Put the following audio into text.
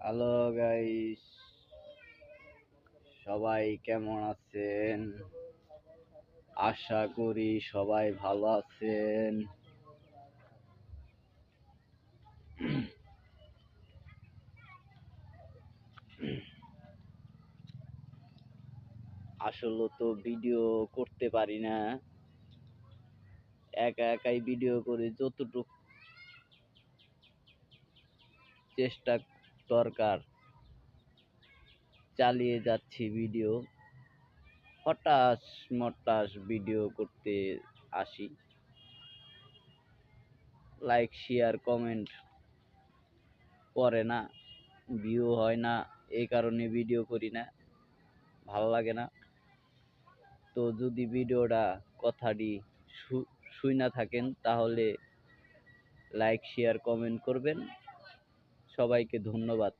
Hello guys, সবাই কেমন আছেন? আশা করি সবাই ভালো আছেন। আসলে তো ভিডিও করতে পারি না, একা একাই ভিডিও করি। যতটুকু চেষ্টা দরকার চালিয়ে যাচ্ছি ভিডিও। হঠাৎ মঠাৎ ভিডিও করতে আসি, লাইক শেয়ার কমেন্ট করে না, ভিউ হয় না, এই কারণে ভিডিও করি না, ভালো লাগে না। তো যদি ভিডিওটা কথাটি শুইনা থাকেন তাহলে লাইক শেয়ার কমেন্ট করবেন। সবাইকে ধন্যবাদ।